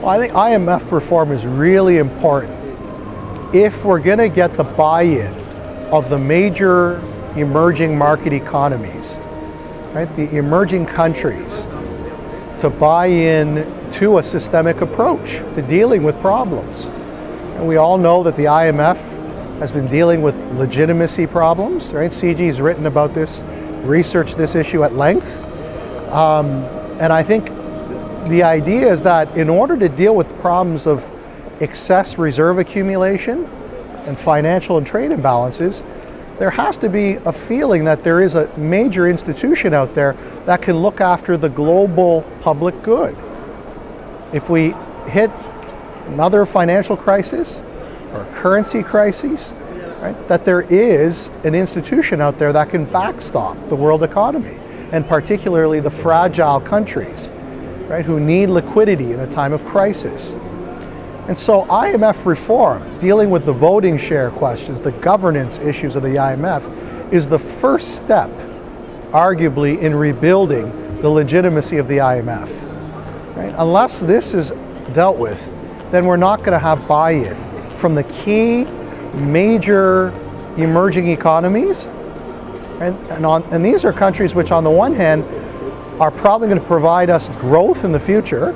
Well, I think IMF reform is really important if we're going to get the buy-in of the major emerging market economies, right, the emerging countries, to buy in to a systemic approach to dealing with problems. And we all know that the IMF has been dealing with legitimacy problems, right? CIGI has written about this, researched this issue at length. And I think the idea is that in order to deal with problems of excess reserve accumulation and financial and trade imbalances, there has to be a feeling that there is a major institution out there that can look after the global public good. If we hit another financial crisis or a currency crisis, right, that there is an institution out there that can backstop the world economy, and particularly the fragile countries, right, who need liquidity in a time of crisis. And so IMF reform, dealing with the voting share questions, the governance issues of the IMF, is the first step, arguably, in rebuilding the legitimacy of the IMF. Right? Unless this is dealt with, then we're not going to have buy-in from the key major emerging economies. And these are countries which, on the one hand, are probably going to provide us growth in the future,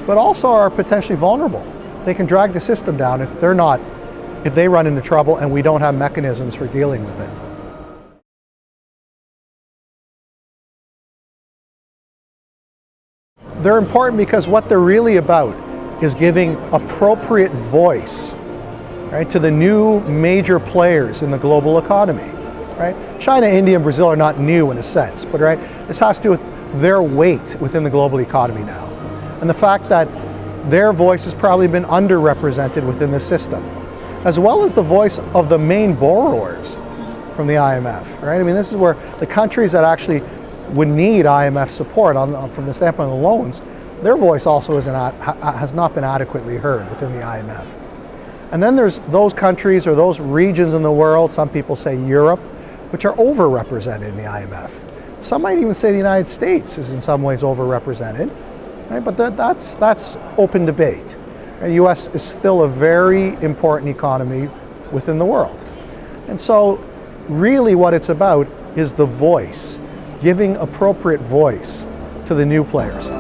but also are potentially vulnerable. They can drag the system down if they run into trouble and we don't have mechanisms for dealing with it. They're important because what they're really about is giving appropriate voice, right, to the new major players in the global economy. Right? China, India, and Brazil are not new in a sense, but right, this has to do with their weight within the global economy now. And the fact that their voice has probably been underrepresented within the system, as well as the voice of the main borrowers from the IMF, right? I mean, this is where the countries that actually would need IMF support from the standpoint of the loans, their voice also has not been adequately heard within the IMF. And then there's those countries or those regions in the world, some people say Europe, which are overrepresented in the IMF. Some might even say the United States is in some ways overrepresented. Right? But that's open debate. The US is still a very important economy within the world. And so really what it's about is the voice, giving appropriate voice to the new players.